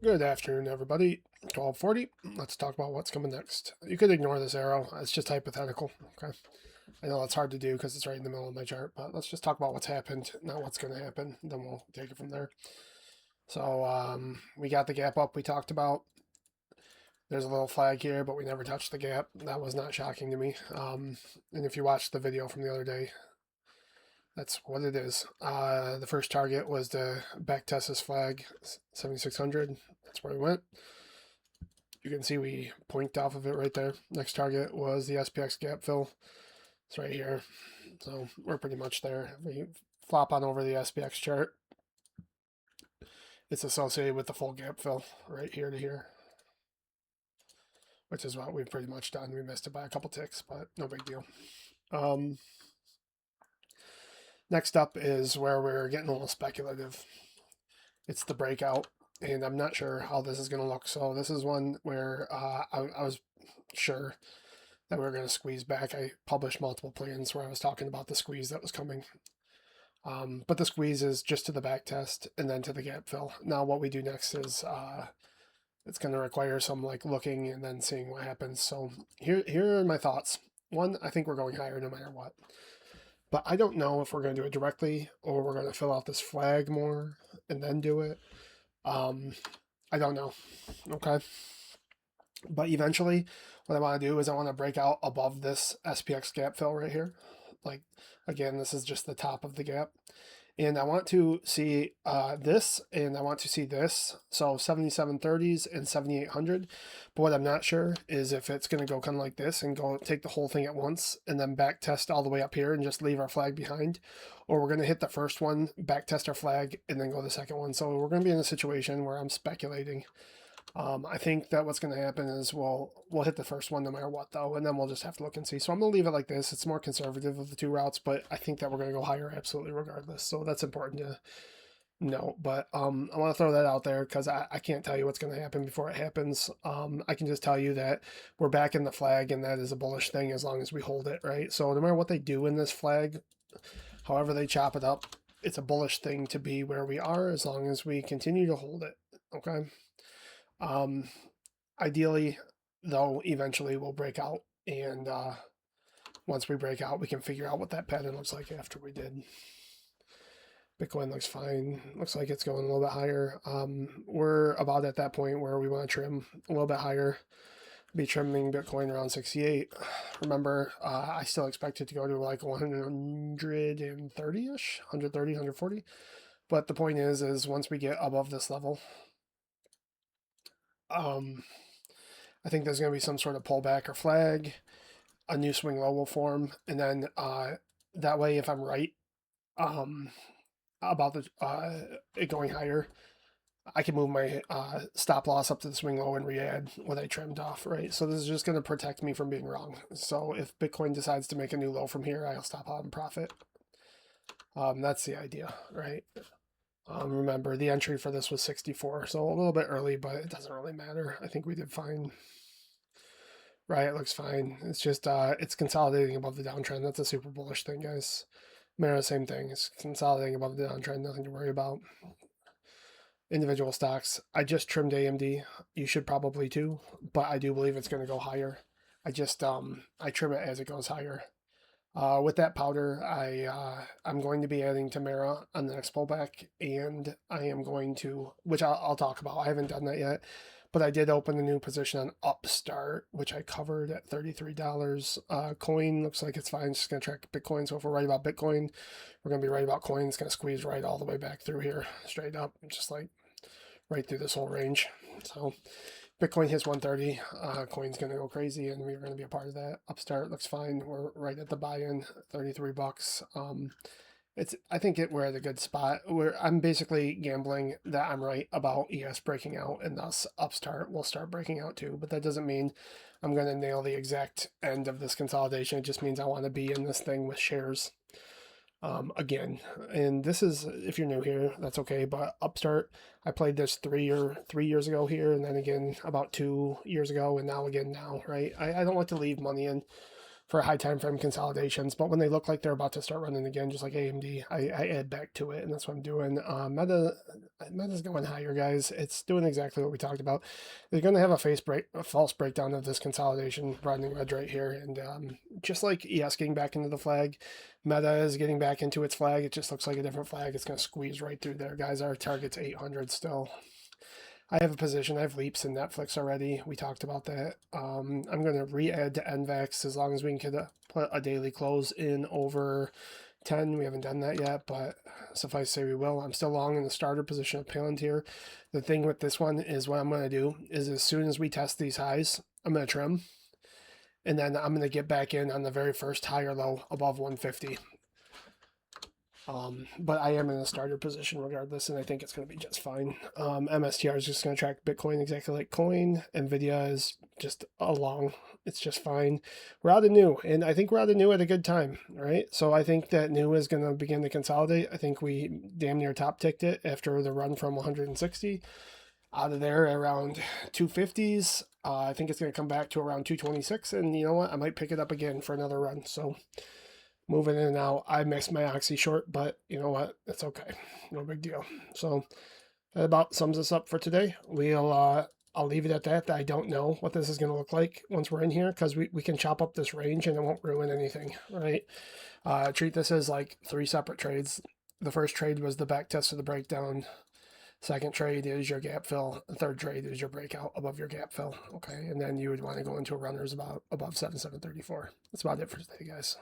Good afternoon, everybody. 12:40. Let's talk about what's coming next. You could ignore this arrow. It's just hypothetical. Okay. I know it's hard to do because it's right in the middle of my chart, but let's just talk about what's happened, not what's going to happen. Then we'll take it from there. So we got the gap up we talked about. There's a little flag here, but we never touched the gap. That was not shocking to me. And if you watched the video from the other day, that's what it is. The first target was the back test this flag, 7600. That's where we went. You can see we point off of it right there. Next target was the SPX gap fill. It's right here. So we're pretty much there. We flop on over the SPX chart. It's associated with the full gap fill right here to here, which is what we've pretty much done. We missed it by a couple ticks, but no big deal. Next up is where we're getting a little speculative. It's the breakout, and I'm not sure how this is going to look. So this is one where I was sure that we were going to squeeze back. I published multiple plans where I was talking about the squeeze that was coming. But the squeeze is just to the back test and then to the gap fill. Now what we do next is it's going to require some like looking and then seeing what happens. So here are my thoughts. One, I think we're going higher no matter what. But I don't know if we're going to do it directly or we're going to fill out this flag more and then do it. I don't know. Okay. But eventually, what I want to do is I want to break out above this SPX gap fill right here. Like, again, this is just the top of the gap. And I want to see this, and I want to see this. So 7730s and 7800. But what I'm not sure is if it's going to go kind of like this and go take the whole thing at once and then back test all the way up here and just leave our flag behind. Or we're going to hit the first one, back test our flag, and then go the second one. So we're going to be in a situation where I'm speculating. I think that what's going to happen is we'll hit the first one no matter what, though, and then we'll just have to look and see. So I'm going to leave it like this. It's more conservative of the two routes, but I think that we're going to go higher absolutely regardless. So that's important to note. But I want to throw that out there because I can't tell you what's going to happen before it happens. I can just tell you that we're back in the flag, and that is a bullish thing as long as we hold it, right? So no matter what they do in this flag, however they chop it up, it's a bullish thing to be where we are as long as we continue to hold it, okay? Ideally, though, eventually we'll break out, and once we break out, we can figure out what that pattern looks like after we did. Bitcoin looks fine. Looks like it's going a little bit higher. We're about at that point where we want to trim a little bit higher. Be trimming Bitcoin around 68. Remember, I still expect it to go to like 130-ish, 130, 140. But the point is once we get above this level, I think there's going to be some sort of pullback or flag. A new swing low will form, and then that way, if I'm right about the it going higher, I can move my stop loss up to the swing low and re-add what I trimmed off, right? So this is just going to protect me from being wrong. So if Bitcoin decides to make a new low from here, I'll stop out and profit. That's the idea, right? Remember, the entry for this was 64, so a little bit early, but it doesn't really matter. I think we did fine. Right, it looks fine. It's just, it's consolidating above the downtrend. That's a super bullish thing, guys. Mara, same thing. It's consolidating above the downtrend, nothing to worry about. Individual stocks. I just trimmed AMD. You should probably too, but I do believe it's going to go higher. I just, I trim it as it goes higher. With that powder, I'm going to be adding Tamara on the next pullback, and I am going to, which I'll talk about. I haven't done that yet, but I did open a new position on Upstart, which I covered at $33. Coin looks like it's fine. Just gonna track Bitcoin. So if we're right about Bitcoin, we're gonna be right about coin. It's gonna squeeze right all the way back through here, straight up, just like right through this whole range. So Bitcoin hits 130, coin's going to go crazy, and we're going to be a part of that. Upstart looks fine. We're right at the buy-in, 33 bucks. I think we're at a good spot. I'm basically gambling that I'm right about ES breaking out, and thus Upstart will start breaking out too. But that doesn't mean I'm going to nail the exact end of this consolidation. It just means I want to be in this thing with shares. Again, and this is, if you're new here, that's okay, but Upstart, I played this 3 years ago here, and then again about 2 years ago, and now again now, right? I don't like to leave money in for high time frame consolidations. But when they look like they're about to start running again, just like AMD, I add back to it, and that's what I'm doing. Meta's going higher, guys. It's doing exactly what we talked about. They're going to have a false breakdown of this consolidation running red right here, and just like ES getting back into the flag, Meta is getting back into its flag. It just looks like a different flag. It's going to squeeze right through there, guys. Our target's 800 still. I have a position. I have leaps in Netflix already. We talked about that. I'm going to re-add to NVEX as long as we can get put a daily close in over 10. We haven't done that yet, but suffice to say we will. I'm still long in the starter position of Palantir. The thing with this one is what I'm going to do is as soon as we test these highs, I'm going to trim. And then I'm going to get back in on the very first high or low above 150. But I am in a starter position regardless, and I think it's going to be just fine. MSTR is just going to track Bitcoin exactly like coin. NVIDIA is just along. It's just fine. We're out of new, and I think we're out of new at a good time, right? So I think that new is going to begin to consolidate. I think we damn near top ticked it after the run from 160 out of there around 250s. I think it's going to come back to around 226, and you know what? I might pick it up again for another run. So moving in and out. I missed my oxy short, but you know what? It's okay. No big deal. So that about sums us up for today. I'll leave it at that. I don't know what this is going to look like once we're in here because we can chop up this range and it won't ruin anything, right? Treat this as like 3 separate trades. The first trade was the back test of the breakdown. Second trade is your gap fill. The third trade is your breakout above your gap fill. Okay, and then you would want to go into a runners about above 7,734. That's about it for today, guys.